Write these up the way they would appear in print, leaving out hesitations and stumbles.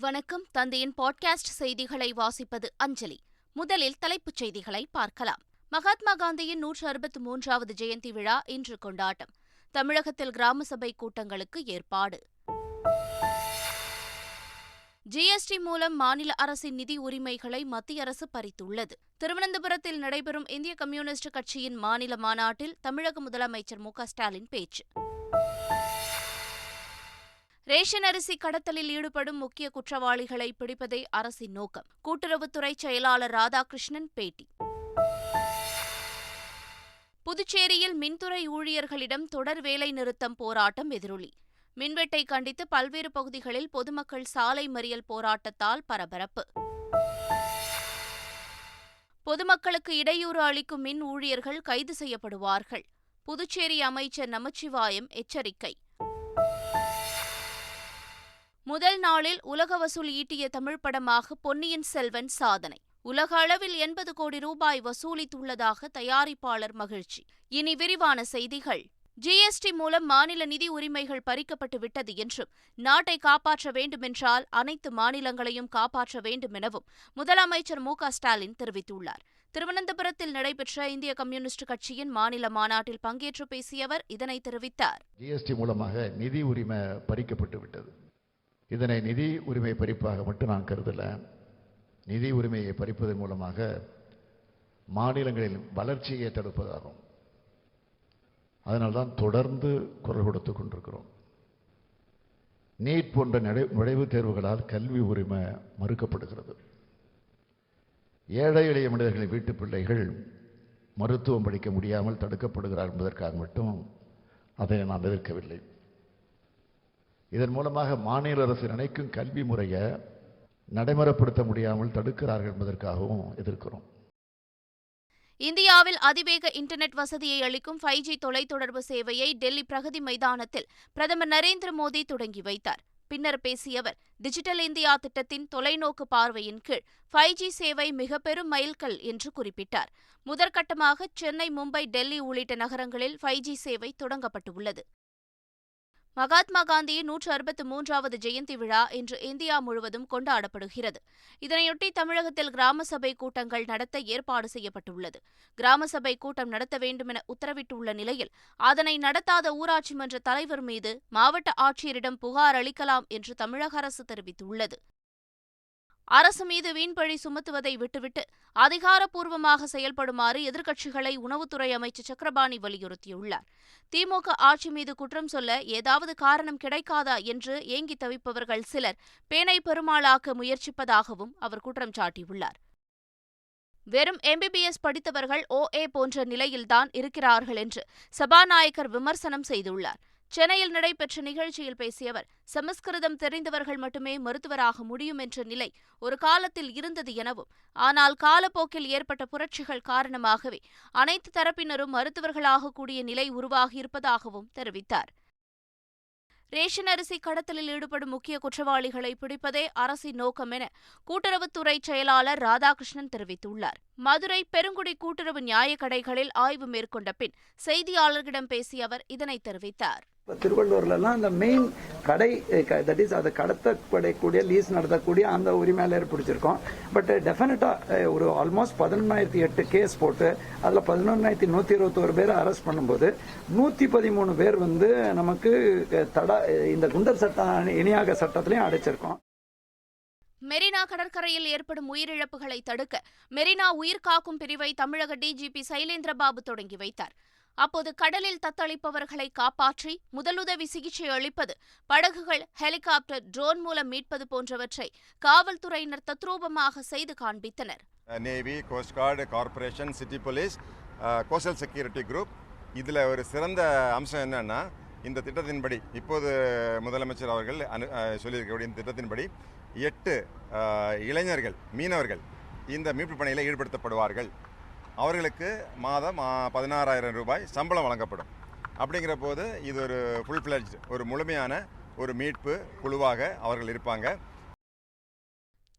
வணக்கம். தந்தையின் பாட்காஸ்ட் செய்திகளை வாசிப்பது அஞ்சலி. முதலில் தலைப்புச் செய்திகளை பார்க்கலாம். மகாத்மா காந்தியின் 163வது ஜெயந்தி விழா இன்று கொண்டாட்டம். தமிழகத்தில் கிராம சபை கூட்டங்களுக்கு ஏற்பாடு. ஜிஎஸ்டி மூலம் மாநில அரசின் நிதி உரிமைகளை மத்திய அரசு பறித்துள்ளது. திருவனந்தபுரத்தில் நடைபெறும் இந்திய கம்யூனிஸ்ட் கட்சியின் மாநில மாநாட்டில் தமிழக முதலமைச்சர் மு.க.ஸ்டாலின் பேச்சு. ரேஷன் அரிசி கடத்தலில் ஈடுபடும் முக்கிய குற்றவாளிகளை பிடிப்பதே அரசின் நோக்கம். கூட்டுறவுத்துறை செயலாளர் ராதாகிருஷ்ணன் பேட்டி. புதுச்சேரியில் மின்துறை ஊழியர்களிடம் தொடர் வேலை நிறுத்தம் போராட்டம் எதிரொலி. மின்வெட்டை கண்டித்து பல்வேறு பகுதிகளில் பொதுமக்கள் சாலை மறியல் போராட்டத்தால் பரபரப்பு. பொதுமக்களுக்கு இடையூறு அளிக்கும் மின் ஊழியர்கள் கைது செய்யப்படுவார்கள். புதுச்சேரி அமைச்சர் நமச்சிவாயம் எச்சரிக்கை. முதல் நாளில் உலக வசூல் ஈட்டிய தமிழ் படமாக பொன்னியின் செல்வன் சாதனை. உலக அளவில் 80 கோடி ரூபாய் வசூலித்துள்ளதாக தயாரிப்பாளர் மகிழ்ச்சி. இனி விரிவான செய்திகள். ஜிஎஸ்டி மூலம் மாநில நிதி உரிமைகள் பறிக்கப்பட்டு விட்டது என்றும், நாட்டை காப்பாற்ற வேண்டுமென்றால் அனைத்து மாநிலங்களையும் காப்பாற்ற வேண்டும் எனவும் முதலமைச்சர் மு.க.ஸ்டாலின் தெரிவித்துள்ளார். திருவனந்தபுரத்தில் நடைபெற்ற இந்திய கம்யூனிஸ்ட் கட்சியின் மாநில மாநாட்டில் பங்கேற்று பேசிய அவர் இதனை தெரிவித்தார். ஜிஎஸ்டி மூலமாக நிதி உரிமை பறிக்கப்பட்டு விட்டது. இதனை நிதி உரிமை பறிப்பாக மட்டும் நான் கருதல. நிதி உரிமையை பறிப்பதன் மூலமாக மாநிலங்களின் வளர்ச்சியை தடுப்பதாகும். அதனால்தான் தொடர்ந்து குரல் கொடுத்துக் கொண்டிருக்கிறோம். நீட் போன்ற நுழைவுத் தேர்வுகளால் கல்வி உரிமை மறுக்கப்படுகிறது. ஏழை எளிய மனிதர்களின் வீட்டு பிள்ளைகள் மருத்துவம் படிக்க முடியாமல் தடுக்கப்படுகிறார் என்பதற்காக மட்டும் அதை நான் எதிர்க்கவில்லை. இதன் மூலமாக மாநில அரசு நினைக்கும் கல்வி முறையை நடைமுறைப்படுத்த முடியாமல் தடுக்கிறார்கள் என்பதற்காகவும் எதிர்க்கிறோம். இந்தியாவில் அதிவேக இன்டர்நெட் வசதியை அளிக்கும் 5G தொலைத்தொடர்பு சேவையை டெல்லி பிரகதி மைதானத்தில் பிரதமர் நரேந்திர மோடி தொடங்கி வைத்தார். பின்னர் பேசிய அவர், டிஜிட்டல் இந்தியா திட்டத்தின் தொலைநோக்கு பார்வையின் கீழ் 5G சேவை மிக பெரும் மைல்கல் என்று குறிப்பிட்டார். முதற்கட்டமாக சென்னை, மும்பை, டெல்லி உள்ளிட்ட நகரங்களில் 5G சேவை தொடங்கப்பட்டுள்ளது. மகாத்மா காந்தியின் 163வது ஜெயந்தி விழா இன்று இந்தியா முழுவதும் கொண்டாடப்படுகிறது. இதனையொட்டி தமிழகத்தில் கிராம சபை கூட்டங்கள் நடத்த ஏற்பாடு செய்யப்பட்டுள்ளது. கிராம சபை கூட்டம் நடத்த வேண்டுமென உத்தரவிட்டுள்ள நிலையில் அதனை நடத்தாத ஊராட்சி மன்ற தலைவர் மீது மாவட்ட ஆட்சியரிடம் புகார் அளிக்கலாம் என்று தமிழக அரசு தெரிவித்துள்ளது. அரசு மீது வீண்பழி சுமத்துவதை விட்டுவிட்டு அதிகாரப்பூர்வமாக செயல்படுமாறு எதிர்க்கட்சிகளை உணவுத்துறை அமைச்சர் சக்கரபாணி வலியுறுத்தியுள்ளார். திமுக ஆட்சி மீது குற்றம் சொல்ல ஏதாவது காரணம் கிடைக்காதா என்று ஏங்கி தவிப்பவர்கள் சிலர் பேனை பெருமாளாக்க முயற்சிப்பதாகவும் அவர் குற்றம் சாட்டியுள்ளார். வெறும் MBBS படித்தவர்கள் OA போன்ற நிலையில்தான் இருக்கிறார்கள் என்று சபாநாயகர் விமர்சனம் செய்துள்ளார். சென்னையில் நடைபெற்ற நிகழ்ச்சியில் பேசிய அவர், சமஸ்கிருதம் தெரிந்தவர்கள் மட்டுமே மருத்துவராக முடியும் என்ற நிலை ஒரு காலத்தில் இருந்தது எனவும், ஆனால் காலப்போக்கில் ஏற்பட்ட புரட்சிகள் காரணமாகவே அனைத்து தரப்பினரும் மருத்துவர்களாகக்கூடிய நிலை உருவாகியிருப்பதாகவும் தெரிவித்தார். ரேஷன் அரிசி கடத்தலில் ஈடுபடும் முக்கிய குற்றவாளிகளை பிடிப்பதே அரசின் நோக்கம் என கூட்டுறவுத்துறை செயலாளர் ராதாகிருஷ்ணன் தெரிவித்துள்ளார். மதுரை பெருங்குடி கூட்டுறவு நியாயக் கடைகளில் ஆய்வு மேற்கொண்ட பின் செய்தியாளர்களிடம் பேசிய அவர் இதனை தெரிவித்தார். திருவள்ளூர்லாம் அந்த மெயின் கடை தட் இஸ் அதை கடத்தப்படக்கூடிய லீஸ் நடத்தக்கூடிய அந்த உரிமையாளர் பிடிச்சிருக்கோம். பட் டெஃபினட்டா ஒரு ஆல்மோஸ்ட் 11,008 கேஸ் போட்டு அதில் 11,121 பேரை அரெஸ்ட் பண்ணும்போது 113 பேர் நமக்கு இந்த குண்டர் சட்டம் இணையாக சட்டத்திலையும் அடைச்சிருக்கோம். மெரினா கடற்கரையில் ஏற்படும் உயிரிழப்புகளை தடுக்க மெரினா உயிர்காக்கும் பிரிவை தமிழக DGP சைலேந்திரபாபு தொடங்கி வைத்தார். அப்போது கடலில் தத்தளிப்பவர்களை காப்பாற்றி முதலுதவி சிகிச்சை அளிப்பது, படகுகள், ஹெலிகாப்டர், ட்ரோன் மூலம் மீட்பது போன்றவற்றை காவல்துறையினர் தத்ரூபமாக செய்து காண்பித்தனர். Navy, coast guard, corporation, city police, coastal security group. இதில் ஒரு சிறந்த அம்சம் என்னன்னா, இந்த திட்டத்தின்படி இப்போது முதலமைச்சர் அவர்கள் சொல்லியிருக்கக்கூடிய இந்த திட்டத்தின்படி 8 இளைஞர்கள் மீனவர்கள் இந்த மீட்பு பணியில் ஈடுபடுத்தப்படுவார்கள். அவர்களுக்கு மாதம் 16,000 ரூபாய் சம்பளம் வழங்கப்படும். அப்படிங்கிற போது இது ஒரு ஃபுல் ஃப்ளெட்ஜ், ஒரு முழுமையான ஒரு மீட்பு குழுவாக அவர்கள் இருப்பாங்க.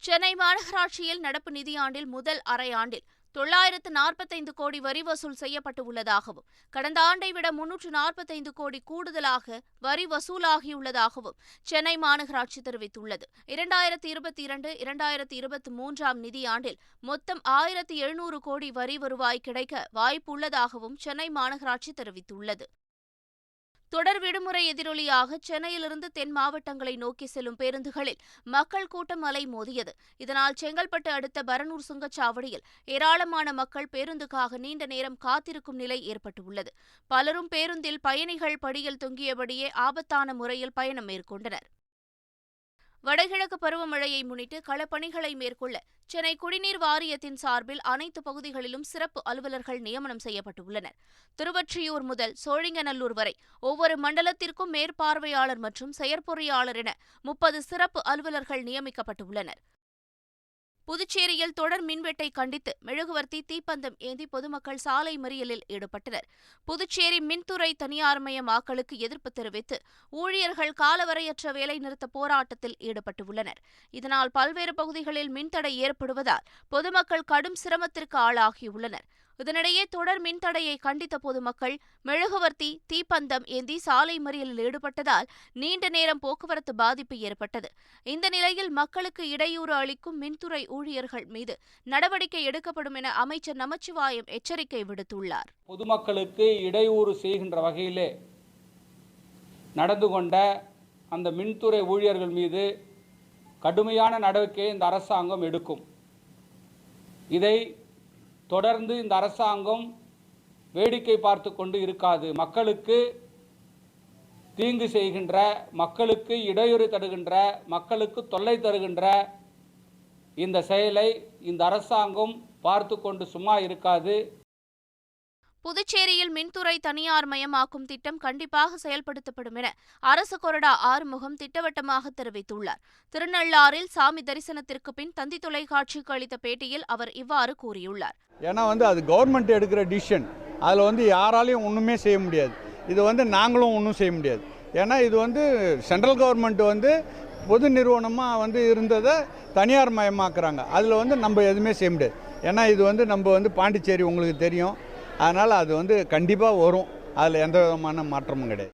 சென்னை மாநகராட்சியில் நடப்பு நிதியாண்டில் முதல் அரையாண்டில் 945 கோடி வரி வசூல் செய்யப்பட்டு உள்ளதாகவும் கடந்த ஆண்டை விட 345 கோடி கூடுதலாக வரி வசூலாகியுள்ளதாகவும் சென்னை மாநகராட்சி தெரிவித்துள்ளது. 2022-2023 நிதியாண்டில் மொத்தம் 1700 கோடி வரி வருவாய் கிடைக்க வாய்ப்புள்ளதாகவும் சென்னை மாநகராட்சி தெரிவித்துள்ளது. தொடர் விடுமுறை எதிரொலியாக சென்னையிலிருந்து தென் மாவட்டங்களை நோக்கி செல்லும் பேருந்துகளில் மக்கள் கூட்டம் அலைமோதியது. இதனால் செங்கல்பட்டு அடுத்த பரனூர் சுங்கச்சாவடியில் ஏராளமான மக்கள் பேருந்துக்காக நீண்ட நேரம் காத்திருக்கும் நிலை ஏற்பட்டுள்ளது. பலரும் பேருந்தில் பயணிகள் படியில் தொங்கியபடியே ஆபத்தான முறையில் பயணம் மேற்கொண்டனர். வடகிழக்கு பருவமழையை முன்னிட்டு களப்பணிகளை மேற்கொள்ள சென்னை குடிநீர் வாரியத்தின் சார்பில் அனைத்து பகுதிகளிலும் சிறப்பு அலுவலர்கள் நியமனம் செய்யப்பட்டுள்ளனர். திருவொற்றியூர் முதல் சோழிங்கநல்லூர் வரை ஒவ்வொரு மண்டலத்திற்கும் மேற்பார்வையாளர் மற்றும் செயற்பொறியாளர் என 30 சிறப்பு அலுவலர்கள் நியமிக்கப்பட்டுள்ளனர். புதுச்சேரியில் தொடர் மின்வெட்டை கண்டித்து மெழுகுவர்த்தி, தீப்பந்தம் ஏந்தி பொதுமக்கள் சாலை மறியலில் ஈடுபட்டனர். புதுச்சேரி மின்துறை தனியார்மயமாக்கலுக்கு எதிர்ப்பு தெரிவித்து ஊழியர்கள் காலவரையற்ற வேலைநிறுத்த போராட்டத்தில் ஈடுபட்டுள்ளனர். இதனால் பல்வேறு பகுதிகளில் மின்தடை ஏற்படுவதால் பொதுமக்கள் கடும் சிரமத்திற்கு ஆளாகியுள்ளனர். இதனிடையே தொடர் மின்தடையை கண்டித்த பொதுமக்கள் மெழுகுவர்த்தி, தீப்பந்தம் ஏந்தி சாலை மறியலில் ஈடுபட்டதால் நீண்ட நேரம் போக்குவரத்து பாதிப்பு ஏற்பட்டது. இந்த நிலையில் மக்களுக்கு இடையூறு அளிக்கும் மின்துறை ஊழியர்கள் மீது நடவடிக்கை எடுக்கப்படும் என அமைச்சர் நமச்சிவாயம் எச்சரிக்கை விடுத்துள்ளார். பொதுமக்களுக்கு இடையூறு செய்கின்ற வகையிலே நடந்து கொண்ட அந்த மின்துறை ஊழியர்கள் மீது கடுமையான நடவடிக்கையை இந்த அரசாங்கம் எடுக்கும். இதை தொடர்ந்து இந்த அரசாங்கம் வேடிக்கை பார்த்து கொண்டு இருக்காது. மக்களுக்கு தீங்கு செய்கின்ற, மக்களுக்கு இடையூறு தருகின்ற, மக்களுக்கு தொல்லை தருகின்ற இந்த செயலை இந்த அரசாங்கம் பார்த்து கொண்டு சும்மா இருக்காது. புதுச்சேரியில் மின்துறை தனியார்மயமாக்கும் திட்டம் கண்டிப்பாக செயல்படுத்தப்படும் என அரசு கொறடா ஆறுமுகம் திட்டவட்டமாக தெரிவித்துள்ளார். திருநள்ளாறில் சாமி தரிசனத்திற்கு பின் தந்தி தொலைக்காட்சிக்கு அளித்த பேட்டியில் அவர் இவ்வாறு கூறியுள்ளார். ஏன்னா அது கவர்மெண்ட் எடுக்கிற டிசிஷன், அதில் யாராலையும் ஒன்றுமே செய்ய முடியாது. இது நாங்களும் ஒன்றும் செய்ய முடியாது. ஏன்னா இது சென்ட்ரல் கவர்மெண்ட் பொது நிறுவனமாக இருந்ததை தனியார் மயமாக்குறாங்க. அதில் நம்ம எதுவுமே செய்ய முடியாது. ஏன்னா இது நம்ம பாண்டிச்சேரி உங்களுக்கு தெரியும். அதனால் அது கண்டிப்பாக வரும். அதில் எந்த விதமான மாற்றமும் கிடையாது.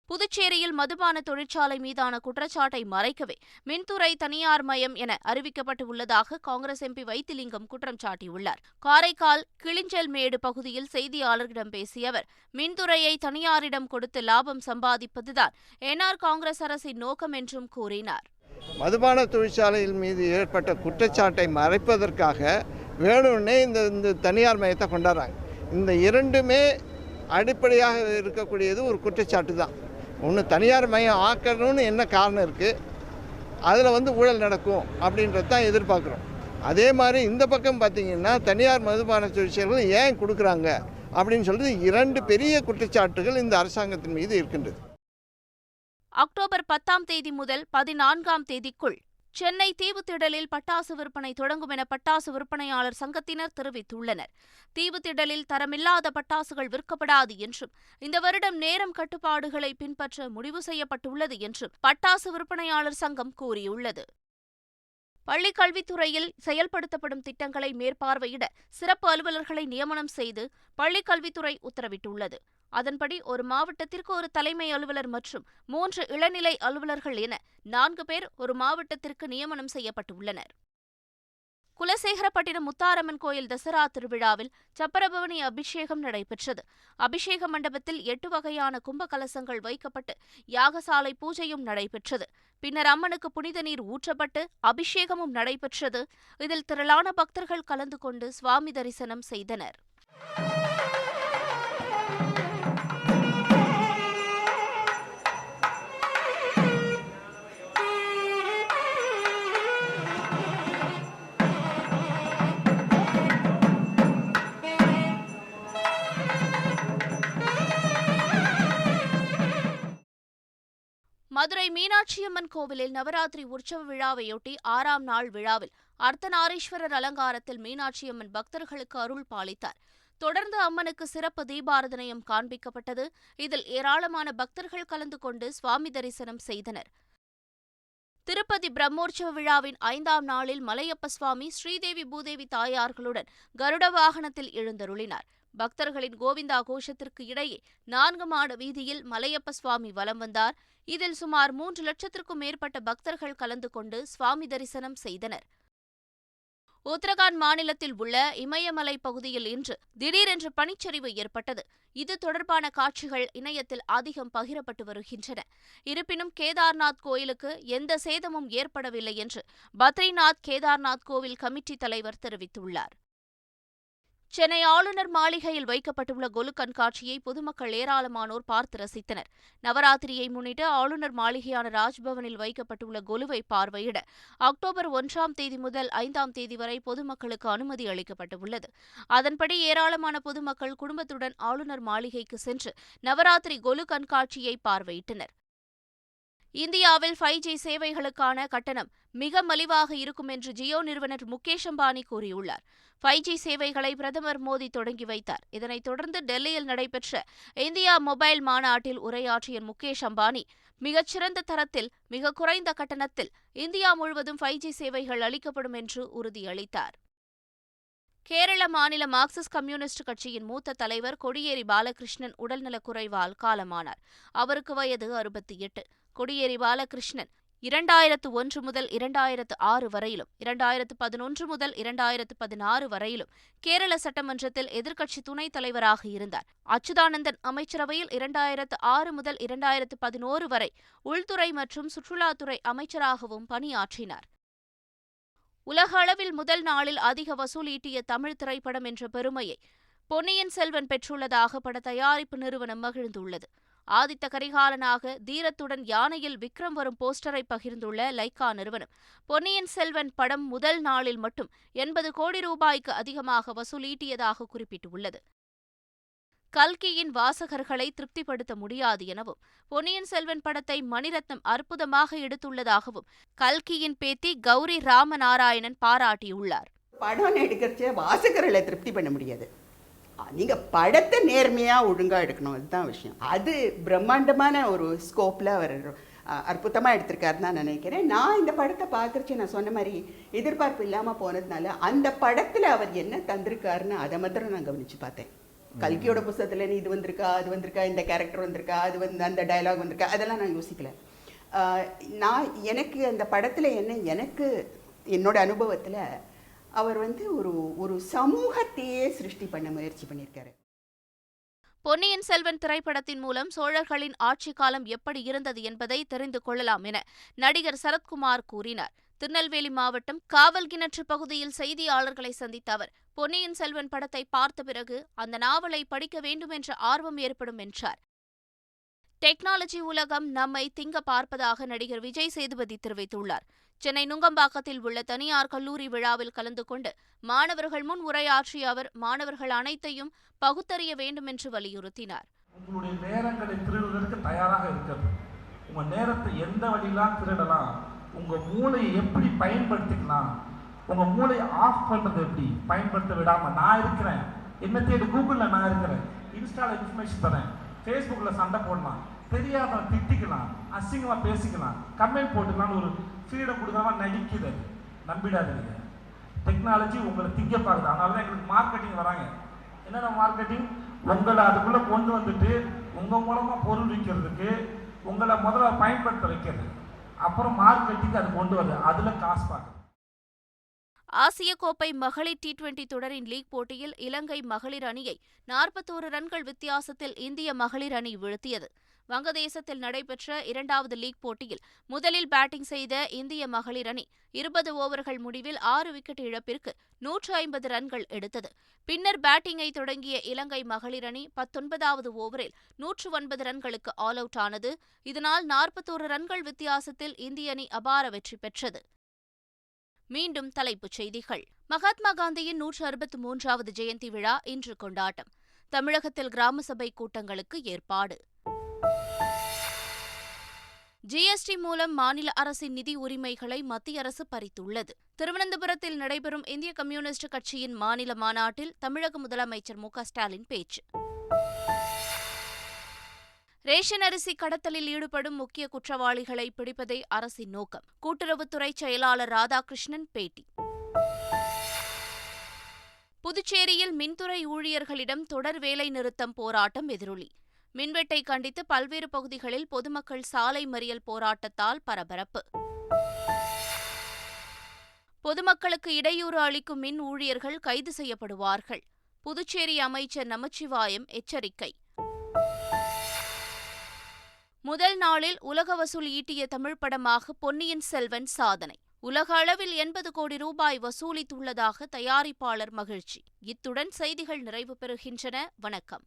புதுச்சேரியில் மதுபான தொழிற்சாலை மீதான குற்றச்சாட்டை மறைக்கவே மின்துறை தனியார் மயம் என அறிவிக்கப்பட்டு உள்ளதாக காங்கிரஸ் எம்பி வைத்திலிங்கம் குற்றம் சாட்டியுள்ளார். காரைக்கால் கிளிஞ்சல்மேடு பகுதியில் செய்தியாளர்களிடம் பேசிய அவர், மின்துறையை தனியாரிடம் கொடுத்து லாபம் சம்பாதிப்பதுதான் என்ஆர் காங்கிரஸ் அரசின் நோக்கம் என்றும் கூறினார். மதுபான தொழிற்சாலையின் மீது ஏற்பட்ட குற்றச்சாட்டை மறைப்பதற்காக வேணும்னே இந்த தனியார் மயத்தை கொண்டாடுறாங்க. இந்த இரண்டுமே அடிப்படையாக இருக்கக்கூடியது ஒரு குற்றச்சாட்டு தான். ஒன்று தனியார் மயம் ஆக்கணும்னு என்ன காரணம் இருக்குது, அதில் ஊழல் நடக்கும் அப்படின்றது தான் எதிர்பார்க்குறோம். அதே மாதிரி இந்த பக்கம் பார்த்திங்கன்னா தனியார் மதுபான தொழிற்சாலைகள் ஏன் கொடுக்குறாங்க அப்படின்னு சொல்லிட்டு இரண்டு பெரிய குற்றச்சாட்டுகள் இந்த அரசாங்கத்தின் மீது இருக்கின்றது. அக்டோபர் 10 முதல் 14 சென்னை தீவுத்திடலில் பட்டாசு விற்பனை தொடங்கும் என பட்டாசு விற்பனையாளர் சங்கத்தினர் தெரிவித்துள்ளனர். தீவுத்திடலில் தரமில்லாத பட்டாசுகள் விற்கப்படாது என்றும் இந்த வருடம் நேரம் கட்டுப்பாடுகளை பின்பற்ற முடிவு செய்யப்பட்டுள்ளது என்றும் பட்டாசு விற்பனையாளர் சங்கம் கூறியுள்ளது. பள்ளிக் கல்வித்துறையில் செயல்படுத்தப்படும் திட்டங்களை மேற்பார்வையிட சிறப்பு அலுவலர்களை நியமனம் செய்து பள்ளிக் கல்வித்துறை உத்தரவிட்டுள்ளது. அதன்படி ஒரு மாவட்டத்திற்கு ஒரு தலைமை அலுவலர் மற்றும் 3 இளநிலை அலுவலர்கள் என 4 பேர் ஒரு மாவட்டத்திற்கு நியமனம் செய்யப்பட்டுள்ளனர். குலசேகரப்பட்டினம் முத்தாரம்மன் கோயில் தசரா திருவிழாவில் சப்பரபவனி அபிஷேகம் நடைபெற்றது. அபிஷேக மண்டபத்தில் 8 வகையான கும்ப கலசங்கள் வைக்கப்பட்டு யாகசாலை பூஜையும் நடைபெற்றது. பின்னர் அம்மனுக்கு புனித நீர் ஊற்றப்பட்டு அபிஷேகமும் நடைபெற்றது. இதில் திரளான பக்தர்கள் கலந்து கொண்டு சுவாமி தரிசனம் செய்தனர். மதுரை மீனாட்சியம்மன் கோவிலில் நவராத்திரி உற்சவ விழாவையொட்டி 6ஆம் நாள் விழாவில் அர்த்தநாரீஸ்வரர் அலங்காரத்தில் மீனாட்சியம்மன் பக்தர்களுக்கு அருள் பாலித்தார். தொடர்ந்து அம்மனுக்கு சிறப்பு தீபாராதனையும் காண்பிக்கப்பட்டது. இதில் ஏராளமான பக்தர்கள் கலந்து கொண்டு சுவாமி தரிசனம் செய்தனர். திருப்பதி பிரம்மோற்சவ விழாவின் 5ஆம் நாளில் மலையப்ப சுவாமி ஸ்ரீதேவி பூதேவி தாயார்களுடன் கருட வாகனத்தில் எழுந்தருளினார். பக்தர்களின் கோவிந்தா கோஷத்திற்கு இடையே 4 மாட வீதியில் மலையப்ப சுவாமி வலம் வந்தார். இதில் சுமார் 3 லட்சத்திற்கும் மேற்பட்ட பக்தர்கள் கலந்து கொண்டு சுவாமி தரிசனம் செய்தனர். உத்தரகாண்ட் மாநிலத்தில் உள்ள இமயமலை பகுதியில் இன்று திடீரென்று பனிச்சரிவு ஏற்பட்டது. இது தொடர்பான காட்சிகள் இணையத்தில் அதிகம் பகிரப்பட்டு வருகின்றன. இருப்பினும் கேதார்நாத் கோயிலுக்கு எந்த சேதமும் ஏற்படவில்லை என்று பத்ரிநாத் கேதார்நாத் கோவில் கமிட்டி தலைவர் தெரிவித்துள்ளார். சென்னை ஆளுநர் மாளிகையில் வைக்கப்பட்டுள்ள கொலு கண்காட்சியை பொதுமக்கள் ஏராளமானோர் பார்த்து ரசித்தனர். நவராத்திரியை முன்னிட்டு ஆளுநர் மாளிகையான ராஜ்பவனில் வைக்கப்பட்டுள்ள கொலுவை பார்வையிட அக்டோபர் 1ஆம் தேதி முதல் 5ஆம் தேதி வரை பொதுமக்களுக்கு அனுமதி அளிக்கப்பட்டுள்ளது. அதன்படி ஏராளமான பொதுமக்கள் குடும்பத்துடன் ஆளுநர் மாளிகைக்கு சென்று நவராத்திரி கொலு கண்காட்சியை பார்வையிட்டனர். இந்தியாவில் 5G சேவைகளுக்கான கட்டணம் மிக மலிவாக இருக்கும் என்று ஜியோ நிறுவனர் முகேஷ் அம்பானி கூறியுள்ளார். 5G சேவைகளை பிரதமர் மோடி தொடங்கி வைத்தார். இதனைத் தொடர்ந்து டெல்லியில் நடைபெற்ற இந்தியா மொபைல் மாநாட்டில் உரையாற்றிய முகேஷ் அம்பானி மிகச்சிறந்த தரத்தில் மிக குறைந்த கட்டணத்தில் இந்தியா முழுவதும் 5G சேவைகள் அளிக்கப்படும் என்று உறுதியளித்தார். கேரள மாநில மார்க்சிஸ்ட் கம்யூனிஸ்ட் கட்சியின் மூத்த தலைவர் கொடியேறி பாலகிருஷ்ணன் உடல்நலக்குறைவால் காலமானார். அவருக்கு வயது 68. கொடியேறி பாலகிருஷ்ணன் 2001 முதல் 2006 வரையிலும் 2011 முதல் 2016 வரையிலும் கேரள சட்டமன்றத்தில் எதிர்க்கட்சி துணைத் தலைவராக இருந்தார். அச்சுதானந்தன் அமைச்சரவையில் 2006 முதல் 2011 வரை உள்துறை மற்றும் சுற்றுலாத்துறை அமைச்சராகவும் பணியாற்றினார். உலக அளவில் முதல் நாளில் அதிக வசூல் ஈட்டிய தமிழ் திரைப்படம் என்ற பெருமையை பொன்னியின் செல்வன் பெற்றுள்ளதாக பட தயாரிப்பு நிறுவனம் மகிழ்ந்துள்ளது. ஆதித்த கரிகாலனாக தீரத்துடன் யானையில் விக்ரம் வரும் போஸ்டரை பகிர்ந்துள்ள லைக்கா நிறுவனம் பொன்னியின் செல்வன் படம் முதல் நாளில் மட்டும் 80 கோடி ரூபாய்க்கு அதிகமாக வசூல் ஈட்டியதாக குறிப்பிட்டுள்ளது. கல்கியின் வாசகர்களை திருப்திப்படுத்த முடியாது எனவும் பொன்னியின் செல்வன் படத்தை மணிரத்னம் அற்புதமாக எடுத்துள்ளதாகவும் கல்கியின் பேத்தி கௌரி ராமநாராயணன் பாராட்டியுள்ளார். படம் எடுக்கிறச்ச வாசகர்களை திருப்தி பண்ண முடியாது. நீங்கள் படத்தை நேர்மையாக ஒழுங்காக எடுக்கணும், அதுதான் விஷயம். அது பிரம்மாண்டமான ஒரு ஸ்கோப்பில் அவர் அற்புதமாக எடுத்திருக்காருன்னு தான் நினைக்கிறேன். நான் இந்த படத்தை பார்க்குறச்சு நான் சொன்ன மாதிரி எதிர்பார்ப்பு இல்லாமல் போனதுனால அந்த படத்தில் அவர் என்ன தந்திருக்காருன்னு அதை மாத்திரம் நான் கவனித்து பார்த்தேன். கல்கியோட புத்தகத்தில் இது வந்திருக்கா, அது வந்திருக்கா, இந்த கேரக்டர் வந்திருக்கா, அது அந்த டயலாக் வந்திருக்கா, அதெல்லாம் நான் யோசிக்கல. எனக்கு அந்த படத்தில் எனக்கு என்னோட அனுபவத்தில் அவர் ஒரு சமூகத்தையே சிருஷ்டி பண்ண முயற்சி பண்ணியிருக்காரு. பொன்னியின் செல்வன் திரைப்படத்தின் மூலம் சோழர்களின் ஆட்சி காலம் எப்படி இருந்தது என்பதை தெரிந்து கொள்ளலாம் என நடிகர் சரத்குமார் கூறினார். திருநெல்வேலி மாவட்டம் காவல்கிணற்று பகுதியில் செய்தியாளர்களை சந்தித்த அவர் பொன்னியின் செல்வன் படத்தை பார்த்த பிறகு அந்த நாவலை படிக்க வேண்டும் என்ற ஆர்வம் ஏற்படும் என்றார். டெக்னாலஜி உலகம் நம்மை திங்க பார்ப்பதாக நடிகர் விஜய் சேதுபதி தெரிவித்துள்ளார். சென்னை நுங்கம்பாக்கத்தில் உள்ள தனியார் கல்லூரி விழாவில் கலந்து கொண்டு மாணவர்கள் முன் உரையாற்றிய அவர் மாணவர்கள் அனைத்தையும் பகுத்தறிய வேண்டும் என்று வலியுறுத்தினார். உங்களுடைய நேரங்களை திருடுவதற்கு தயாராக இருக்கிறது. உங்க நேரத்தை எந்த வழியெல்லாம் திருடலாம், உங்க மூளையை எப்படி பயன்படுத்திக்கலாம், உங்க மூளையை ஆஃப் பண்றது எப்படி, பயன்படுத்த விடாம நான் இருக்கிறேன், என்ன தேடி கூகுளில் நான் இருக்கிறேன், இன்ஸ்டால இன்ஃபர்மேஷன் தரேன், ஃபேஸ்புக்கில் சண்டை போடலாம், தெரியாத திட்டிக்கலாம், அசிங்கமாக பேசிக்கலாம், கமெண்ட் போட்டுக்கலாம்னு ஒரு ஃப்ரீடம் கொடுக்காம நடிக்குது. நம்பிடாதீங்க. டெக்னாலஜி உங்களை திங்க பார்க்குது. அதனால தான் எங்களுக்கு மார்க்கெட்டிங் வராங்க. என்னென்ன மார்க்கெட்டிங்? உங்களை அதுக்குள்ளே கொண்டு வந்துட்டு உங்கள் மூலமாக பொருள் விற்கிறதுக்கு உங்களை முதல்ல பயன்படுத்த வைக்கிறது, அப்புறம் மார்க்கெட்டிங் அது கொண்டு வருது, அதில் காசு பார்க்குது. ஆசிய கோப்பை மகளிர் T20 தொடரின் லீக் போட்டியில் இலங்கை மகளிர் அணியை 41 ரன்கள் வித்தியாசத்தில் இந்திய மகளிர் அணி வீழ்த்தியது. வங்கதேசத்தில் நடைபெற்ற 2வது லீக் போட்டியில் முதலில் பேட்டிங் செய்த இந்திய மகளிர் அணி 20 ஓவர்கள் முடிவில் 6 விக்கெட் இழப்பிற்கு 150 ரன்கள் எடுத்தது. பின்னர் பேட்டிங்கை தொடங்கிய இலங்கை மகளிர் அணி 19வது ஓவரில் 109 ரன்களுக்கு ஆல் அவுட் ஆனது. இதனால் 41 ரன்கள் வித்தியாசத்தில் இந்திய அணி அபார வெற்றி பெற்றது. மீண்டும் தலைப்புச் செய்திகள். மகாத்மா காந்தியின் 163வது ஜெயந்தி விழா இன்று கொண்டாட்டம். தமிழகத்தில் கிராம சபை கூட்டங்களுக்கு ஏற்பாடு. ஜிஎஸ்டி மூலம் மாநில அரசின் நிதி உரிமைகளை மத்திய அரசு பறித்துள்ளது. திருவனந்தபுரத்தில் நடைபெறும் இந்திய கம்யூனிஸ்ட் கட்சியின் மாநில மாநாட்டில் தமிழக முதலமைச்சர் மு.க. ஸ்டாலின் பேச்சு. ரேஷன் அரிசி கடத்தலில் ஈடுபடும் முக்கிய குற்றவாளிகளை பிடிப்பதே அரசின் நோக்கம். கூட்டுறவுத்துறை செயலாளர் ராதாகிருஷ்ணன் பேட்டி. புதுச்சேரியில் மின்துறை ஊழியர்களிடம் தொடர் வேலை நிறுத்தம் போராட்டம் எதிரொலி. மின்வெட்டை கண்டித்து பல்வேறு பகுதிகளில் பொதுமக்கள் சாலை மறியல் போராட்டத்தால் பரபரப்பு. பொதுமக்களுக்கு இடையூறு அளிக்கும் மின் ஊழியர்கள் கைது செய்யப்படுவார்கள். புதுச்சேரி அமைச்சர் நமச்சிவாயம் எச்சரிக்கை. முதல் நாளில் உலக வசூல் ஈட்டிய தமிழ் படமாக பொன்னியின் செல்வன் சாதனை. உலக அளவில் 80 கோடி ரூபாய் வசூலித்துள்ளதாக தயாரிப்பாளர் மகிழ்ச்சி. இத்துடன் செய்திகள் நிறைவு பெறுகின்றன. வணக்கம்.